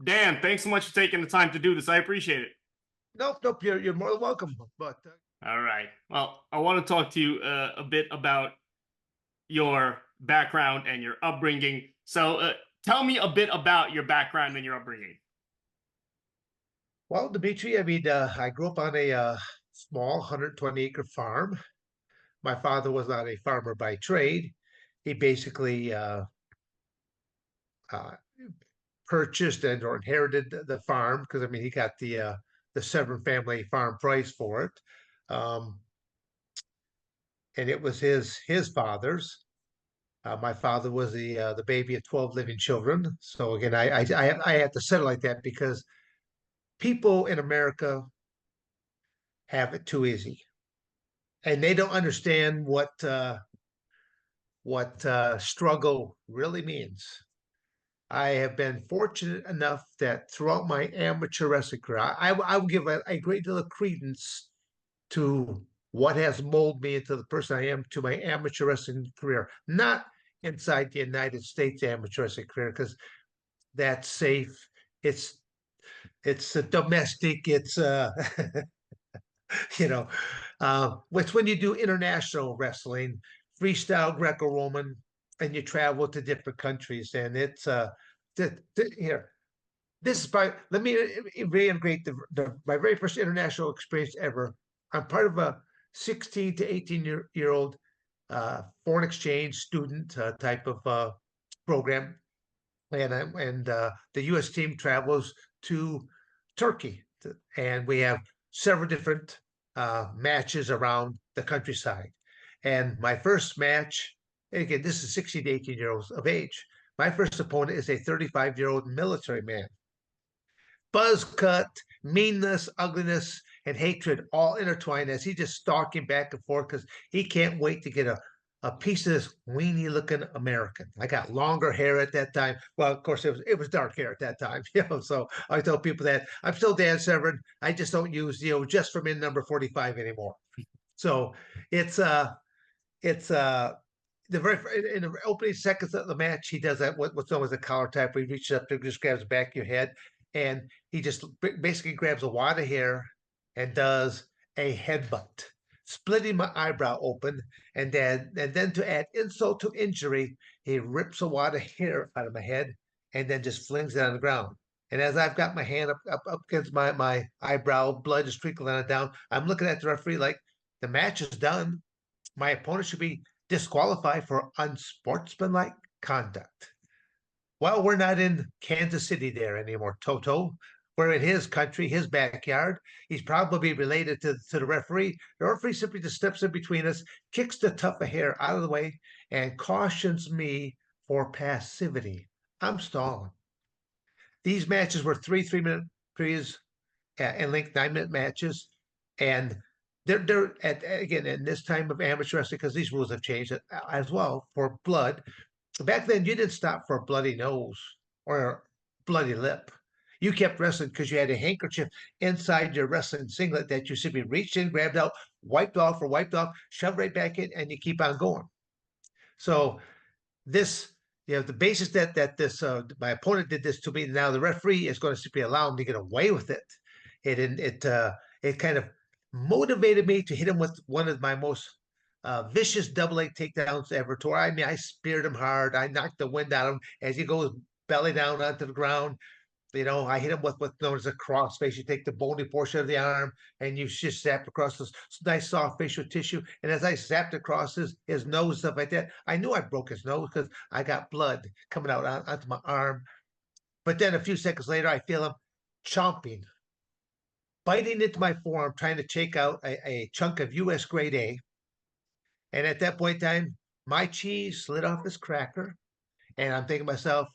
Dan, thanks so much for taking the time to do this. I appreciate it. Nope. You're more than welcome. But All right. Well, I want to talk to you a bit about your background and your upbringing. So, tell me a bit about your background and your upbringing. well, Dimitri, I mean, I grew up on a small 120-acre farm. My father was not a farmer by trade. He basically uh, purchased and or inherited the farm because I mean he got the Severn family farm price for it, um, and it was his father's. My father was the baby of 12 living children. So again, I had to settle like that because people in America have it too easy, and they don't understand what struggle really means. I have been fortunate enough that throughout my amateur wrestling career, I will give a great deal of credence to what has molded me into the person I am to my amateur wrestling career, not inside the United States amateur wrestling career, because that's safe. It's it's a domestic. It's you know, it's when you do international wrestling, freestyle Greco-Roman, and you travel to different countries, and it's here. This is by let me reintegrate my very first international experience ever. I'm part of a 16 to 18 year old foreign exchange student type of program, and the U.S. team travels to Turkey, and we have several different matches around the countryside. And my first match, again, this is 16 to 18 year olds of age. My first opponent is a 35-year-old military man. Buzz cut, meanness, ugliness, and hatred all intertwined as he just stalking back and forth because he can't wait to get a piece of this weenie looking American. I got longer hair at that time. Well, of course, it was dark hair at that time. So I tell people that I'm still Dan Severn. I just don't use just from in number 45 anymore. So it's it's the very in the opening seconds of the match, he does that what's known as a collar tap, where he reaches up to just grabs the back of your head, and he just basically grabs a wad of hair and does a headbutt, splitting my eyebrow open, and then to add insult to injury, he rips a wad of hair out of my head and then just flings it on the ground. And as I've got my hand up against my eyebrow, blood is trickling on it down. I'm looking at the referee like the match is done. My opponent should be disqualified for unsportsmanlike conduct. Well, we're not in Kansas City there anymore, Toto. We're in his country, his backyard. He's probably related to the referee. The referee simply just steps in between us, kicks the tuft of hair out of the way, and cautions me for passivity. I'm stalling. These matches were three-minute periods in length, 9-minute matches, and they're again in this time of amateur wrestling because these rules have changed as well for blood. Back then, you didn't stop for a bloody nose or a bloody lip. You kept wrestling because you had a handkerchief inside your wrestling singlet that you simply reached in, grabbed out, wiped off, shoved right back in, and you keep on going. So this, the basis that this my opponent did this to me. Now the referee is going to simply allow him to get away with it. It kind of motivated me to hit him with one of my most vicious double leg takedowns ever. To where, I mean, I speared him hard. I knocked the wind out of him as he goes belly down onto the ground. I hit him with what's known as a crossface. You take the bony portion of the arm and you just zap across this nice soft facial tissue. And as I zapped across his nose, stuff like that, I knew I broke his nose because I got blood coming out onto my arm. But then a few seconds later, I feel him chomping, biting into my forearm, trying to take out a chunk of US grade A. And at that point in time, my cheese slid off this cracker. And I'm thinking to myself,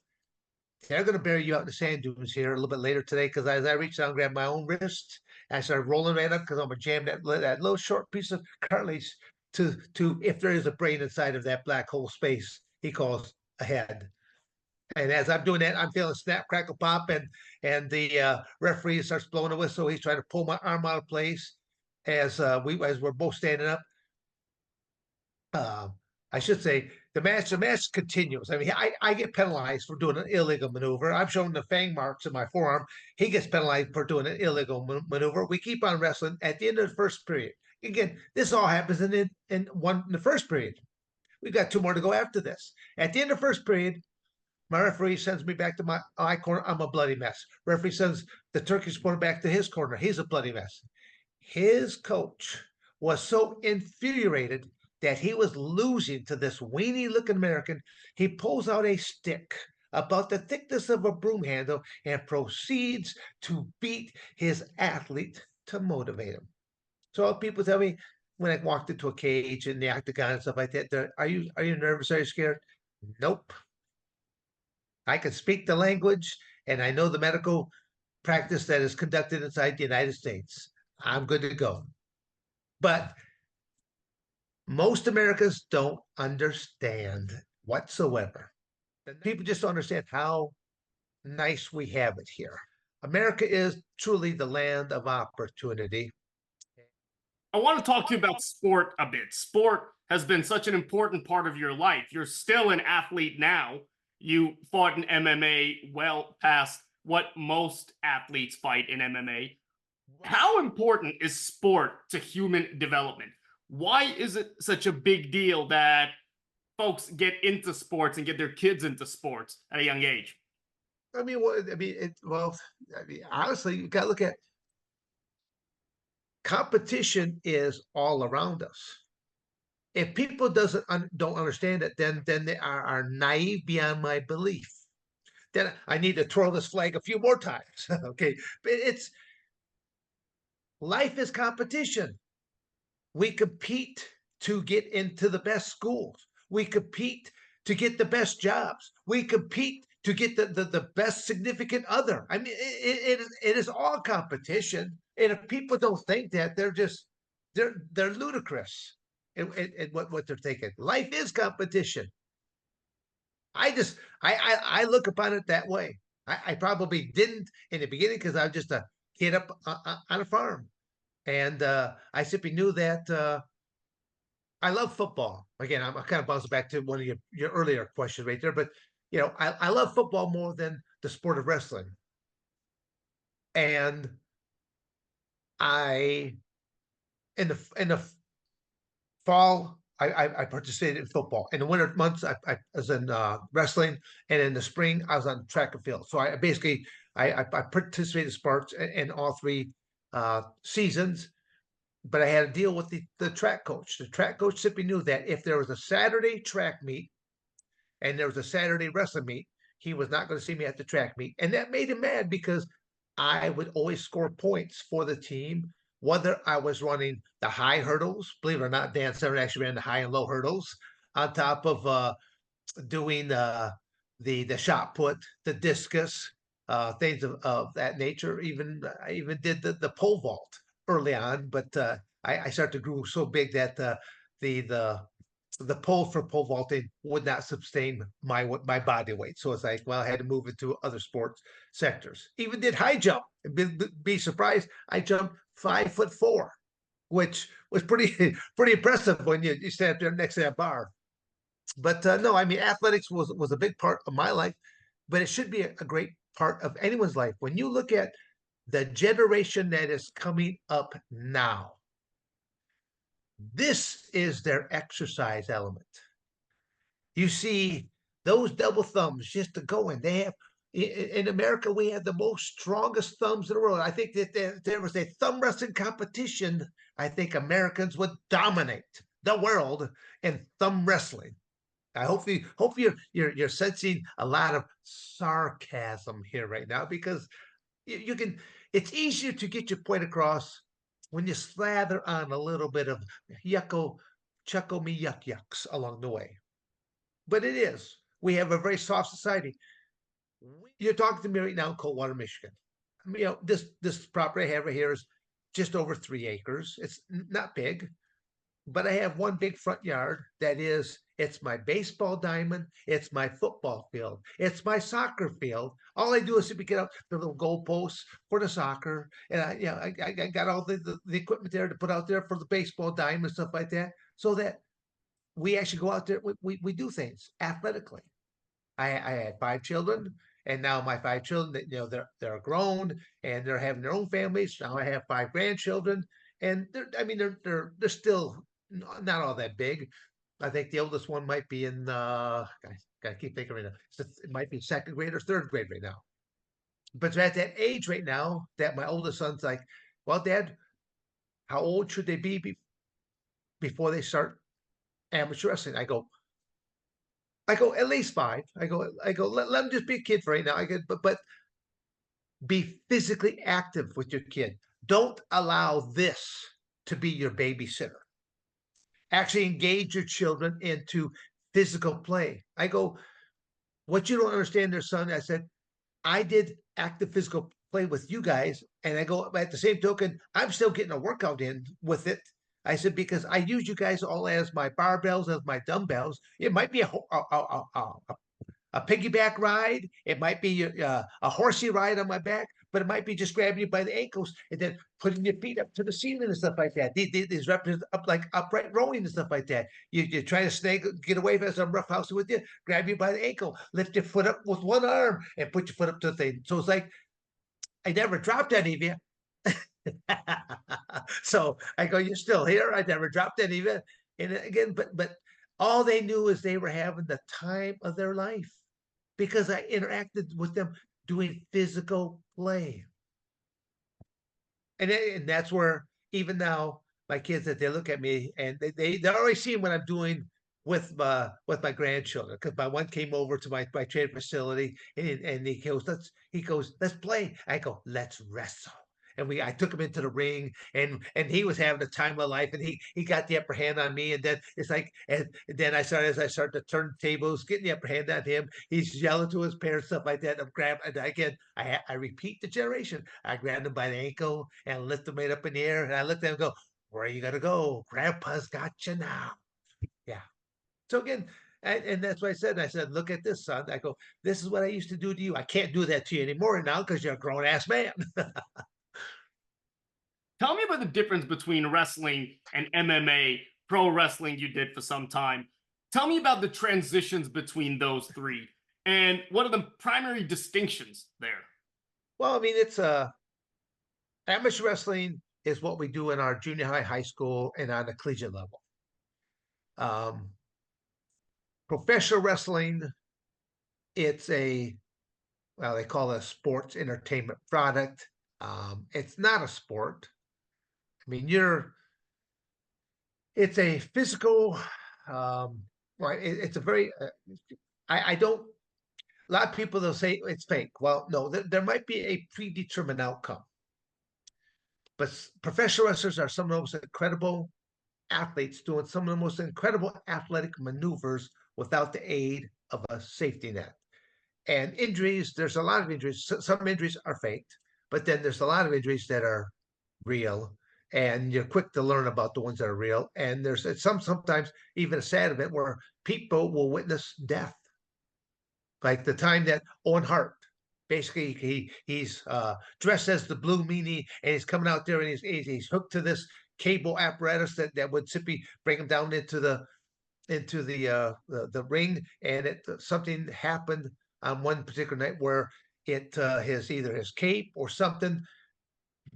they're going to bury you out in the sand dunes here a little bit later today because as I reached down and grabbed my own wrist, I started rolling right up because I'm going to jam that little short piece of cartilage to if there is a brain inside of that black hole space he calls a head. And as I'm doing that, I'm feeling snap, crackle, pop, and the referee starts blowing a whistle. He's trying to pull my arm out of place as we're both standing up. Uh, I should say the match continues. I mean, I get penalized for doing an illegal maneuver. I'm showing the fang marks in my forearm. He gets penalized for doing an illegal maneuver. We keep on wrestling. At the end of the first period, again, this all happens in the first period. We've got two more to go after this. At the end of the first period, my referee sends me back to my corner. I'm a bloody mess. Referee sends the Turkish opponent back to his corner. He's a bloody mess. His coach was so infuriated that he was losing to this weenie looking American. He pulls out a stick about the thickness of a broom handle and proceeds to beat his athlete to motivate him. So people tell me when I walked into a cage in the octagon and stuff like that, are you nervous? Are you scared? Nope. I can speak the language and I know the medical practice that is conducted inside the United States. I'm good to go. But most Americans don't understand whatsoever. People just don't understand how nice we have it here. America is truly the land of opportunity. I want to talk to you about sport a bit. Sport has been such an important part of your life. You're still an athlete now. You fought in MMA well past what most athletes fight in MMA. How important is sport to human development? Why is it such a big deal that folks get into sports and get their kids into sports at a young age? I mean, honestly, you got to look at competition is all around us. If people don't understand it, then they are naive beyond my belief. Then I need to twirl this flag a few more times. Okay, but it's life is competition. We compete to get into the best schools. We compete to get the best jobs. We compete to get the best significant other. I mean, it is all competition. And if people don't think that, they're ludicrous in what they're thinking. Life is competition. I look upon it that way. I probably didn't in the beginning because I was just a kid up on a farm, and I simply knew that I love football. Again, I'm kind of bouncing back to one of your earlier questions right there, but I love football more than the sport of wrestling, and I in the fall, I participated in football. In the winter months, I was in wrestling, and in the spring, I was on track and field. So I basically I participated in sports in all three seasons. But I had to deal with the track coach. The track coach simply knew that if there was a Saturday track meet and there was a Saturday wrestling meet, he was not going to see me at the track meet, and that made him mad because I would always score points for the team whether I was running the high hurdles. Believe it or not, Dan Severn actually ran the high and low hurdles on top of doing the shot put, the discus, things of that nature. I even did the pole vault early on, but I started to grow so big that the the pole for pole vaulting would not sustain my body weight. So it's like, well, I had to move into other sports sectors. Even did high jump. Be surprised. I jumped 5'4", which was pretty impressive when you stand up there next to that bar. But no, I mean, athletics was a big part of my life, but it should be a great part of anyone's life. When you look at the generation that is coming up now, this is their exercise element. You see those double thumbs just to go in. They have in America, we have the most strongest thumbs in the world. I think that there was a thumb wrestling competition. I think Americans would dominate the world in thumb wrestling. I hope you're sensing a lot of sarcasm here right now because you can. It's easier to get your point across when you slather on a little bit of yucko, chuckle me yuck yucks along the way. But it is. We have a very soft society. You're talking to me right now in Coldwater, Michigan. This property I have right here is just over 3 acres. It's not big, but I have one big front yard it's my baseball diamond, it's my football field, it's my soccer field. All I do is simply get out the little goalposts for the soccer, and I got all the equipment there to put out there for the baseball diamond and stuff like that, so that we actually go out there. We do things athletically. I had 5 children, and now my 5 children, they're grown and they're having their own families. Now I have 5 grandchildren, and they're still not all that big. I think the oldest one might be in I keep thinking right now. It might be second grade or third grade right now. But they're at that age right now that my oldest son's like, well, Dad, how old should they before they start amateur wrestling? I go at least 5. I go let them just be a kid for right now. I go, but be physically active with your kid. Don't allow this to be your babysitter. Actually engage your children into physical play. I go, what you don't understand there, son, I said, I did active physical play with you guys. And I go, at the same token, I'm still getting a workout in with it. I said, because I use you guys all as my barbells, as my dumbbells. It might be a piggyback ride. It might be a horsey ride on my back, but it might be just grabbing you by the ankles and then putting your feet up to the ceiling and stuff like that. These reps up like upright rowing and stuff like that. You try to snag, get away from some roughhouse with you, grab you by the ankle, lift your foot up with one arm and put your foot up to the thing. So it's like, I never dropped any of you. So I go, you're still here. I never dropped any of you. And again, but all they knew is they were having the time of their life because I interacted with them doing physical play. And that's where even now my kids, that they look at me and they're already seeing what I'm doing with my grandchildren, because my one came over to my training facility and he goes, let's play. I go, let's wrestle. And I took him into the ring, and he was having the time of life, and he got the upper hand on me, and then it's like, and then as I start to turn tables, getting the upper hand on him, he's yelling to his parents, stuff like that. I'm grabbing, and again, I repeat the generation. I grabbed him by the ankle and lift him right up in the air, and I looked at him and go, where are you gonna go? Grandpa's got you now. Yeah. So again, and that's what I said. I said, look at this, son. I go, this is what I used to do to you. I can't do that to you anymore now because you're a grown ass man. Tell me about the difference between wrestling and MMA, pro wrestling you did for some time. Tell me about the transitions between those three and what are the primary distinctions there? Well, I mean, it's amateur wrestling is what we do in our junior high, high school, and on the collegiate level. Um, Professional wrestling, it's well, they call it a sports entertainment product. It's not a sport. I mean, it's a physical, well, it's a very, I don't, a lot of people, they'll say it's fake. Well, no, there might be a predetermined outcome. But professional wrestlers are some of the most incredible athletes doing some of the most incredible athletic maneuvers without the aid of a safety net. And injuries, there's a lot of injuries. Some injuries are faked, but then there's a lot of injuries that are real. And you're quick to learn about the ones that are real. And there's sometimes even a sad event where people will witness death. Like the time that Owen Hart, basically he's dressed as the Blue Meanie, and he's coming out there and he's hooked to this cable apparatus that would simply bring him down into the ring, and something happened on one particular night where his either his cape or something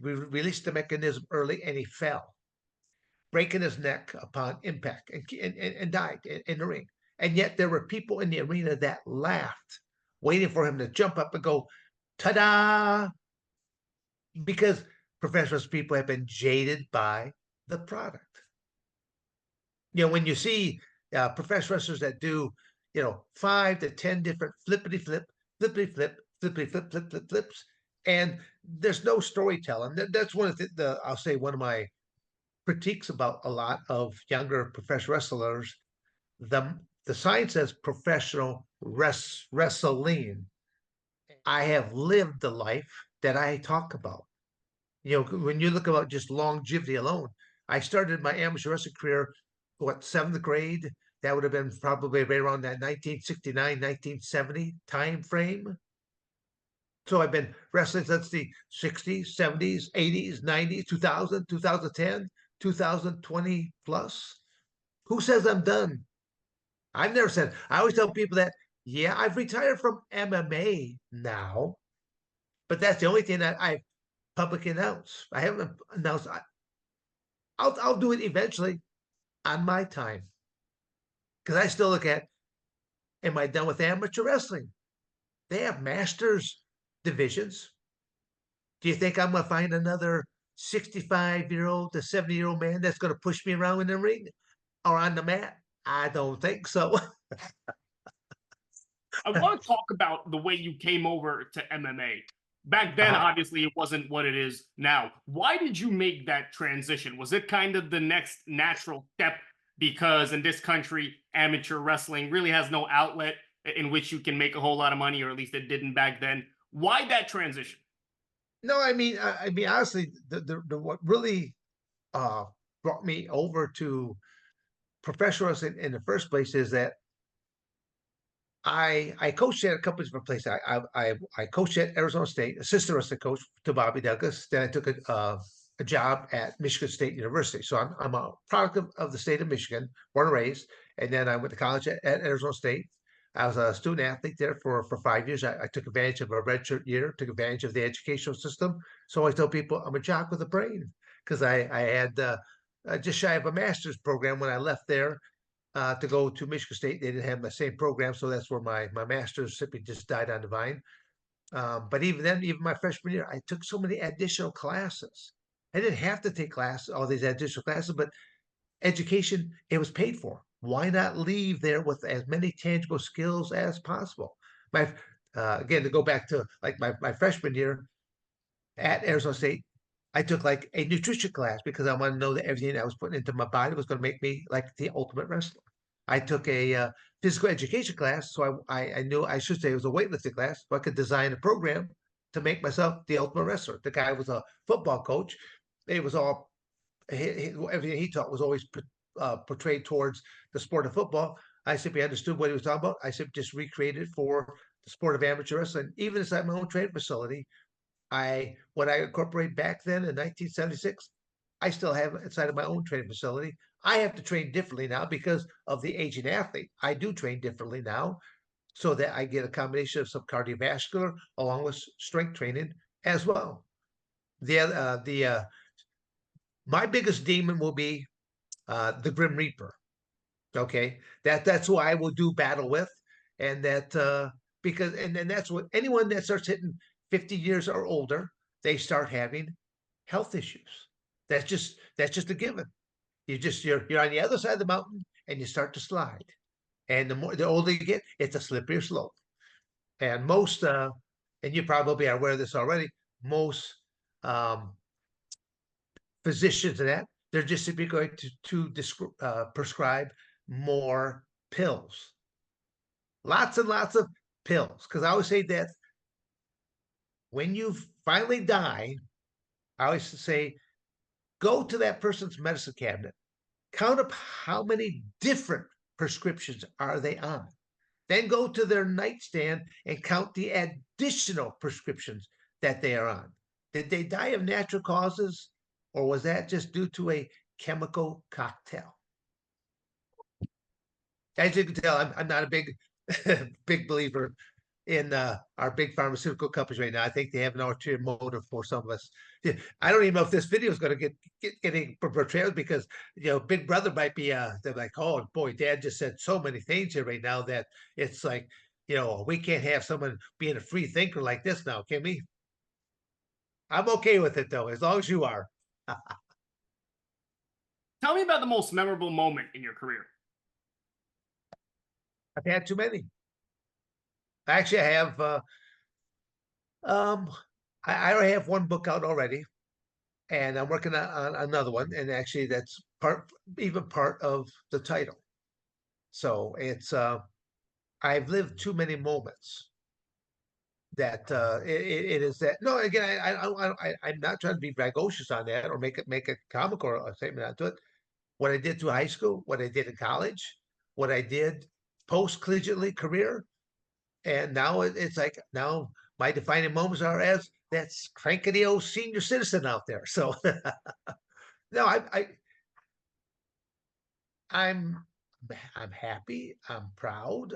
released the mechanism early, and he fell, breaking his neck upon impact, and died in the ring. And yet there were people in the arena that laughed, waiting for him to jump up and go, ta-da! Because professional people have been jaded by the product. When you see professional wrestlers that do, 5 to 10 different flippity flip, flips, and there's no storytelling. That's one of I'll say one of my critiques about a lot of younger professional wrestlers. The sign says professional wrestling. I have lived the life that I talk about. When you look about just longevity alone, I started my amateur wrestling career, 7th grade? That would have been probably right around that 1969, 1970 time frame. So I've been wrestling since the 60s, 70s, 80s, 90s, 2000, 2010, 2020 plus. Who says I'm done I've never said. I always tell people that, yeah, I've retired from MMA now, but that's the only thing that I've publicly announced. I haven't announced. I'll do it eventually on my time because I still look at, am I done with amateur wrestling? They have masters divisions. Do you think I'm going to find another 65-year-old to 70-year-old man that's going to push me around in the ring or on the mat? I don't think so. I want to talk about the way you came over to MMA. Back then, uh-huh. obviously, it wasn't what it is now. Why did you make that transition? Was it kind of the next natural step? Because in this country, amateur wrestling really has no outlet in which you can make a whole lot of money, or at least it didn't back then. Why that transition? No, I mean, honestly, the what really uh, brought me over to professional wrestling in the first place is that I coached at a couple different places. I coached at Arizona State, assistant wrestling coach to Bobby Douglas. Then I took a job at Michigan State University. So I'm a product of the state of Michigan, born and raised. And then I went to college at Arizona State. I was a student athlete there for 5 years. I took advantage of a redshirt year, took advantage of the educational system. So I tell people I'm a jock with a brain because I had just shy of a master's program when I left there to go to Michigan State. They didn't have the same program, so that's where my master's simply just died on the vine. But even then, even my freshman year, I took so many additional classes. I didn't have to take all these additional classes, but education, it was paid for. Why not leave there with as many tangible skills as possible? My Again, to go back to like my freshman year at Arizona State, I took like a nutrition class because I wanted to know that everything I was putting into my body was going to make me like the ultimate wrestler. I took a physical education class, so I knew I should say it was a weightlifting class, so I could design a program to make myself the ultimate wrestler. The guy was a football coach. It was all everything he taught was always portrayed towards the sport of football. I simply understood what he was talking about. I simply just recreated it for the sport of amateur wrestling. Even inside my own training facility, what I incorporated back then in 1976, I still have inside of my own training facility. I have to train differently now because of the aging athlete. I do train differently now so that I get a combination of some cardiovascular along with strength training as well. The My biggest demon will be the Grim Reaper. Okay, that's who I will do battle with, and that because and then that's what anyone that starts hitting 50 years or older, they start having health issues. That's just a given. You're on the other side of the mountain and you start to slide, and the older you get, it's a slippier slope. And most and you probably are aware of this already. Most um, physicians and that they're just simply going to prescribe more pills, lots and lots of pills. Because I always say that when you finally die, I always say go to that person's medicine cabinet, count up how many different prescriptions are they on, then go to their nightstand and count the additional prescriptions that they are on. Did they die of natural causes, or was that just due to a chemical cocktail? As you can tell, I'm not a big big believer in our big pharmaceutical companies right now. I think they have an ulterior motive for some of us. Yeah, I don't even know if this video is going to getting portrayed because Big Brother might be they're like, oh boy, Dad just said so many things here right now that it's like we can't have someone being a free thinker like this now, can we? I'm okay with it though, as long as you are. Tell me about the most memorable moment in your career. I've had too many. Actually, I have. Um, I already have one book out already, and I'm working on another one, and actually that's part of the title. So it's I've lived too many moments that it is that no again I'm not trying to be braggadocious on that or make it comical or a statement onto it. What I did through high school, what I did in college, what I did post collegiately career, and now it's like now my defining moments are as that's crankety old senior citizen out there. So no, I'm I'm happy. I'm proud.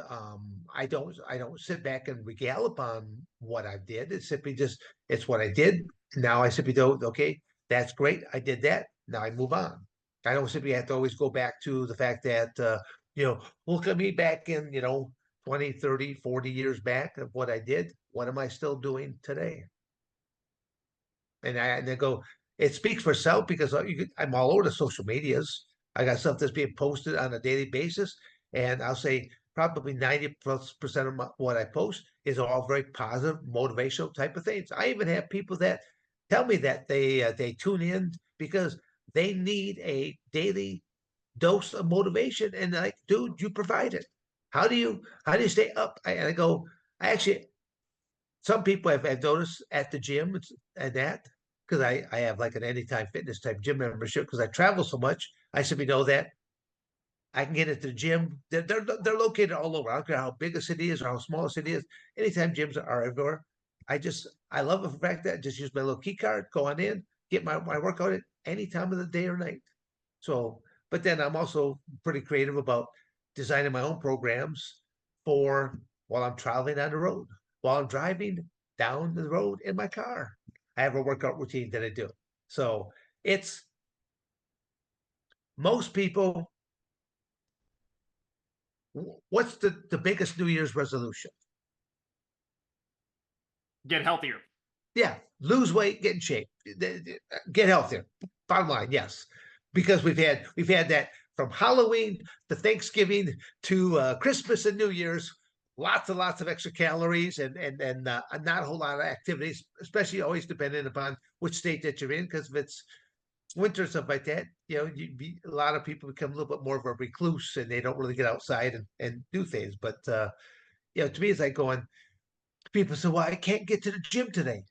I don't sit back and regale upon what I did. It's simply just it's what I did. Now I simply do, okay, that's great. I did that. Now I move on. I don't simply have to always go back to the fact that look at me back in, 20, 30, 40 years back of what I did. What am I still doing today? And then go, it speaks for itself because I'm all over the social medias. I got stuff that's being posted on a daily basis, and I'll say probably 90+% of what I post is all very positive, motivational type of things. I even have people that tell me that they tune in because they need a daily dose of motivation, and like, dude, you provide it. How do you stay up? And I go, I actually some people have noticed at the gym and that because I have like an anytime fitness type gym membership because I travel so much. I simply know that I can get at the gym. They're located all over. I don't care how big a city is or how small a city is. Anytime gyms are everywhere. I love the fact that I just use my little key card, go on in, get my workout at any time of the day or night. So, but then I'm also pretty creative about designing my own programs for while I'm traveling on the road, while I'm driving down the road in my car. I have a workout routine that I do. So it's most people. What's the biggest New Year's resolution? Get healthier. Yeah, lose weight, get in shape, get healthier. Bottom line, yes, because we've had that from Halloween to Thanksgiving to Christmas and New Year's. Lots and lots of extra calories and not a whole lot of activities, especially always depending upon which state that you're in. Because if it's winter stuff like that, a lot of people become a little bit more of a recluse and they don't really get outside and do things. But to me, it's like going. People say, "Well, I can't get to the gym today."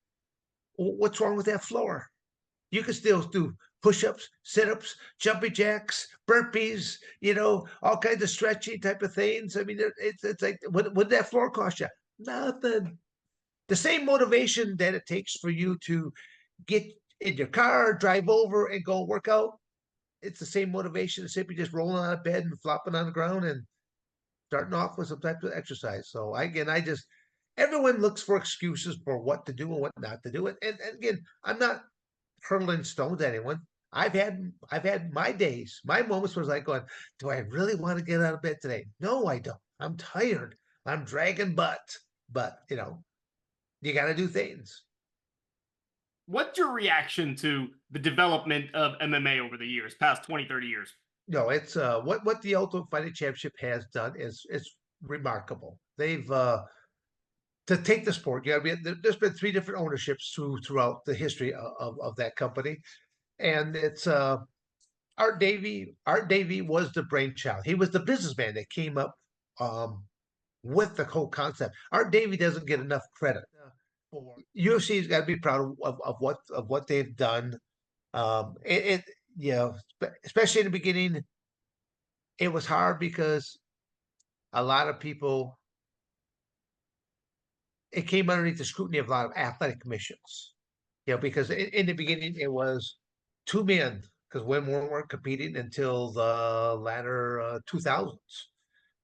What's wrong with that floor? You can still do push-ups, sit-ups, jumping jacks, burpees, all kinds of stretching type of things. I mean, it's like, what did that floor cost you? Nothing. The same motivation that it takes for you to get in your car, drive over, and go work out. It's the same motivation as simply just rolling out of bed and flopping on the ground and starting off with some type of exercise. So I just everyone looks for excuses for what to do and what not to do. And again, I'm not hurling stones at anyone. I've had my days, my moments where I was like going, do I really want to get out of bed today? No, I don't. I'm tired. I'm dragging butt. But you gotta do things. What's your reaction to the development of MMA over the years, past 20, 30 years? No, it's what the Ultimate Fighting Championship has done is it's remarkable. They've to take the sport. There's been three different ownerships throughout the history of that company, and it's Art Davie. Art Davie was the brainchild. He was the businessman that came up um, with the whole concept. Art Davie doesn't get enough credit. For UFC's got to be proud of what they've done. It especially in the beginning, it was hard because a lot of people it came underneath the scrutiny of a lot of athletic commissions. Because in the beginning it was two men because women weren't competing until the latter 2000s,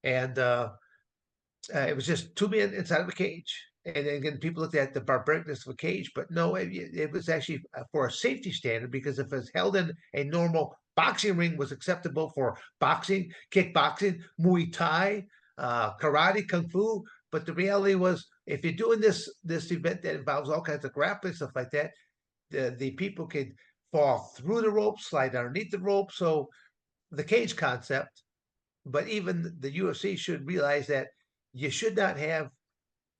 and it was just two men inside of a cage. And again, people looked at the barbaricness of a cage, but no, it was actually for a safety standard because if it's held in a normal boxing ring was acceptable for boxing, kickboxing, Muay Thai, karate, kung fu. But the reality was, if you're doing this event that involves all kinds of grappling stuff like that, the people could fall through the rope, slide underneath the rope. So the cage concept, but even the UFC should realize that you should not have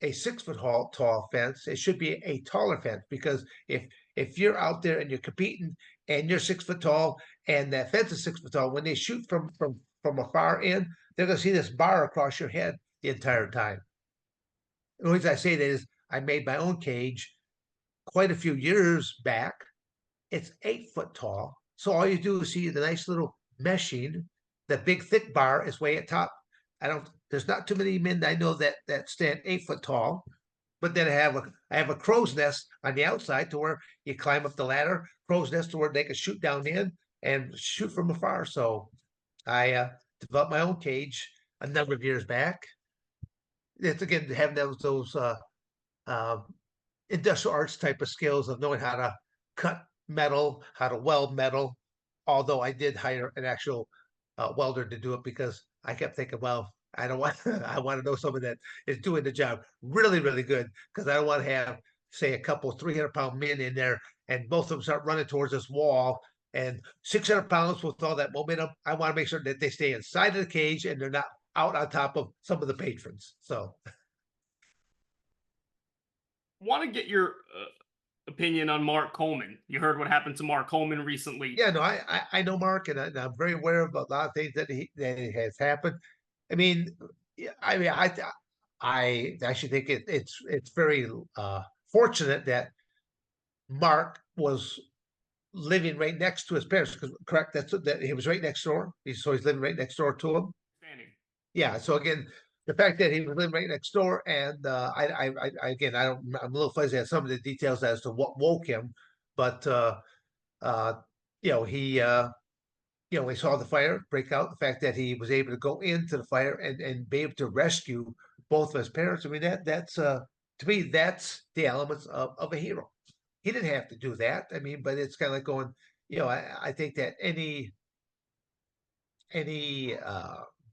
a 6 foot tall fence. It should be a taller fence because if you're out there and you're competing and you're 6 foot tall and that fence is 6 foot tall, when they shoot from a far end, they're gonna see this bar across your head the entire time. The reason I say that is I made my own cage quite a few years back. It's 8 foot tall. So all you do is see the nice little meshing. The big thick bar is way at top. There's not too many men I know that stand 8 foot tall. But then I have a crow's nest on the outside to where you climb up the ladder, crow's nest to where they can shoot down in and shoot from afar. So I developed my own cage a number of years back. It's again having those uh, industrial arts type of skills of knowing how to cut metal, how to weld metal. Although I did hire an actual welder to do it because I kept thinking, well, I don't want I want to know someone that is doing the job really, really good because I don't want to have say a couple 300-pound men in there and both of them start running towards this wall and 600 pounds with all that momentum. I want to make sure that they stay inside of the cage and they're not out on top of some of the patrons. So Want to get your opinion on Mark Coleman. You heard what happened to Mark Coleman recently. yeah, no, I know Mark, and I'm very aware of a lot of things that has happened. I mean, yeah, I actually think it's very fortunate that Mark was living right next to his parents. Because correct, that he was right next door. So he's living right next door to him. Standing. Yeah. So again, the fact that he was living right next door, and again, I'm a little fuzzy on some of the details as to what woke him, but uh, he we saw the fire break out. The fact that he was able to go into the fire and be able to rescue both of his parents. I mean, that's to me, that's the elements of a hero. He didn't have to do that. I mean, but it's kind of like going, I think that any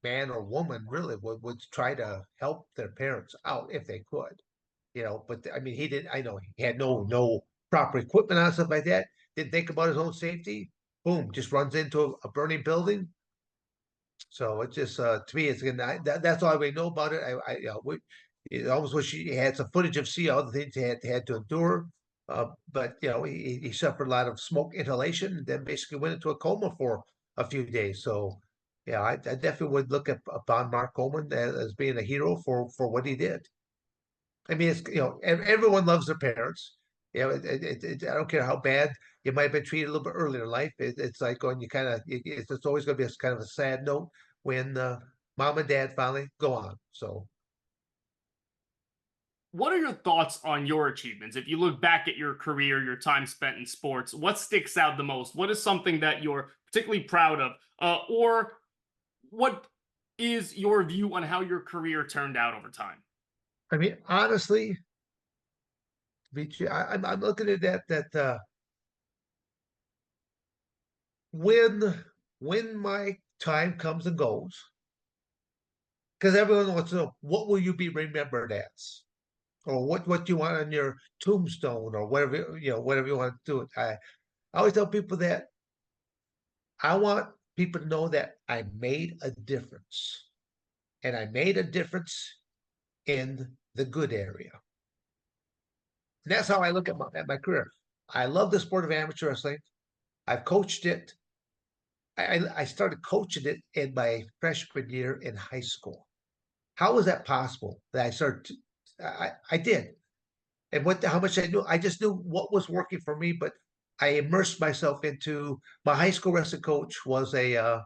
man or woman really would try to help their parents out if they could, but I mean, he didn't. I know he had no proper equipment on stuff like that. Didn't think about his own safety. Boom, just runs into a burning building. So it just to me, it's that's all we know about it. It almost wish he had some footage of see all the things he had to endure. But he suffered a lot of smoke inhalation and then basically went into a coma for a few days. So yeah, I definitely would look upon Mark Coleman as being a hero for what he did. I mean, it's everyone loves their parents. I don't care how bad you might have been treated a little bit earlier in life. It's like going, you kind of, it's always going to be a kind of a sad note when mom and dad finally go on. So, What are your thoughts on your achievements? If you look back at your career, your time spent in sports, what sticks out the most? What is something that you're particularly proud of? Or what is your view on how your career turned out over time? I mean, honestly, I'm looking at that when my time comes and goes, because everyone wants to know what will you be remembered as, or what you want on your tombstone, or whatever whatever you want to do it. I always tell people that I want people to know that I made a difference, and I made a difference in the good area. And that's how I look at my career. I love the sport of amateur wrestling. I've coached it. I started coaching it in my freshman year in high school. How was that possible that I started? I did. And how much I knew, I just knew what was working for me, but I immersed myself into my high school wrestling coach was a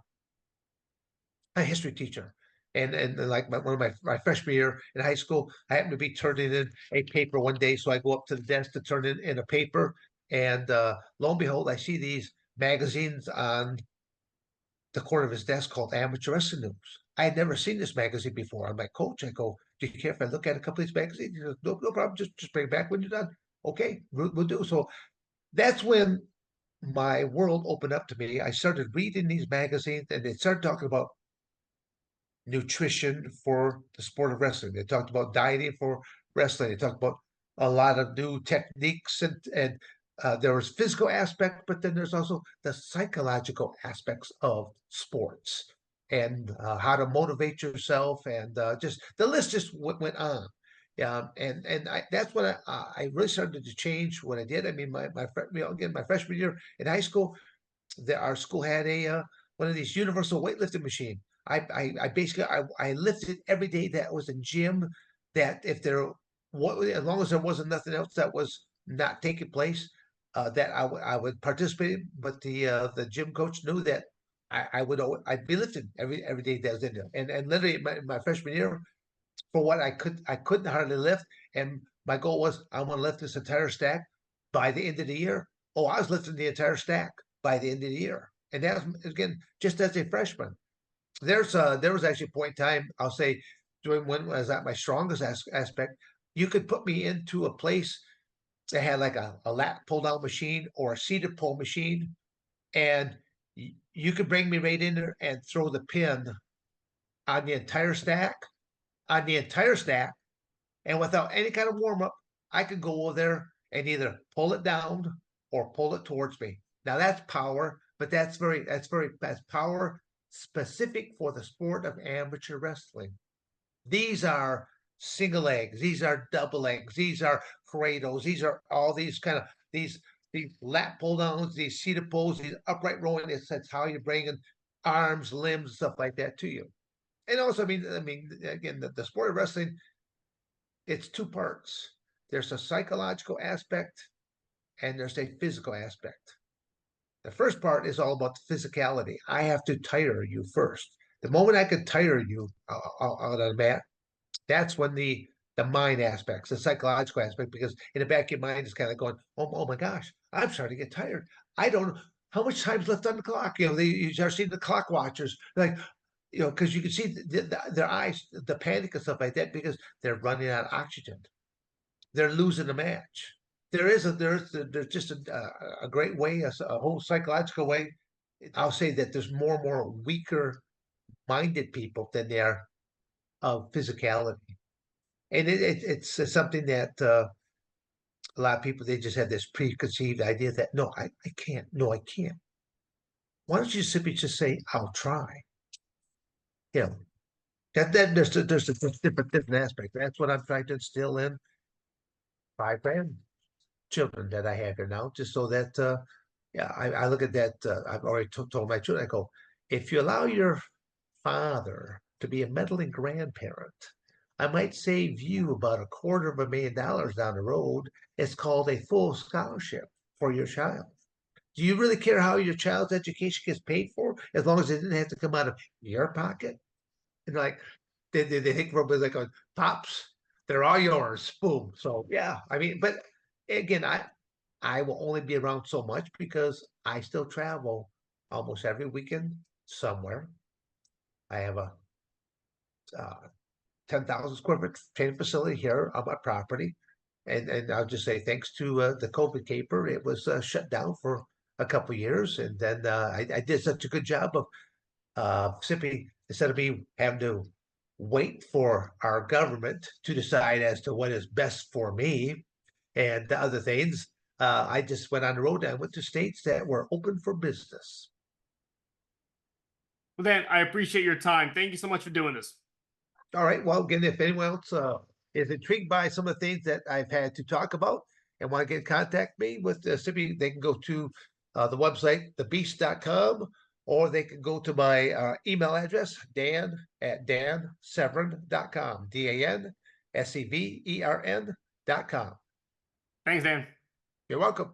history teacher. And like one of my freshman year in high school, I happened to be turning in a paper one day. So I go up to the desk to turn in a paper. And lo and behold, I see these magazines on the corner of his desk called Amateur Wrestling News. I had never seen this magazine before. I'm like, Coach, I go, do you care if I look at a couple of these magazines? He goes, no problem. Just bring it back when you're done. Okay, we'll do. So that's when my world opened up to me. I started reading these magazines and they started talking about nutrition for the sport of wrestling. They talked about dieting for wrestling. They talked about a lot of new techniques and there was physical aspect, but then there's also the psychological aspects of sports and how to motivate yourself and just the list just went on. That's when I really started to change what I did. I mean, again, my freshman year in high school, our school had a one of these universal weightlifting machine. I basically I lifted every day that was in gym. That if there as long as there wasn't nothing else that was not taking place, that I would participate. But the gym coach knew that I'd be lifting every day that was in there. And literally in my freshman year, for what I couldn't hardly lift, and my goal was I want to lift this entire stack by the end of the year. Oh, I was lifting the entire stack by the end of the year, and that was again just as a freshman. there was actually a point in time, I'll say, during when I was at my strongest aspect, you could put me into a place that had like a lat pull down machine or a seated pull machine, and you could bring me right in there and throw the pin on the entire stack, on the entire stack, and without any kind of warm up, I could go over there and either pull it down or pull it towards me. Now that's power, but that's power specific for the sport of amateur wrestling. These are single legs, these are double legs, these are cradles, these are all these kind of these lat pull downs, these seated pulls, these upright rowing. That's how you're bringing arms, limbs, stuff like that to you. And also, I mean, again, the sport of wrestling, it's two parts. There's a psychological aspect and there's a physical aspect. The first part is all about the physicality. I have to tire you first. The moment I can tire you out of the mat, that's when the mind aspects, the psychological aspect, because in the back of your mind is kind of going, oh my gosh, I'm starting to get tired. I don't know how much time's left on the clock. You start seeing the clock watchers, like, because you can see their eyes, the panic and stuff like that, because they're running out of oxygen. They're losing the match. There's just a great way, a whole psychological way. I'll say that there's more and more weaker minded people than there are of physicality. And it's something that a lot of people, they just have this preconceived idea that no, I can't. No, I can't. Why don't you simply just say, I'll try? You know, that there's a different aspect. That's what I'm trying to instill in my grandchildren that I have here now, just so that yeah, I look at that. I've already told my children, I go, if you allow your father to be a meddling grandparent, I might save you about $250,000 down the road. It's called a full scholarship for your child. Do you really care how your child's education gets paid for, as long as it didn't have to come out of your pocket? And like they think we're like a pops, they're all yours. Boom. So yeah, I mean, but again, I will only be around so much because I still travel almost every weekend somewhere. I have a 10,000 square foot training facility here on my property. And I'll just say thanks to the COVID caper, it was shut down for a couple of years. And then I did such a good job of simply, instead of me having to wait for our government to decide as to what is best for me and the other things, I just went on the road and I went to states that were open for business. Well, Dan, I appreciate your time. Thank you so much for doing this. All right. Well, again, if anyone else is intrigued by some of the things that I've had to talk about and want to get in contact me with simply, they can go to the website, thebeast.com, or they can go to my email address, dan@dansevern.com, DANSEVERN.com. Thanks, Dan. You're welcome.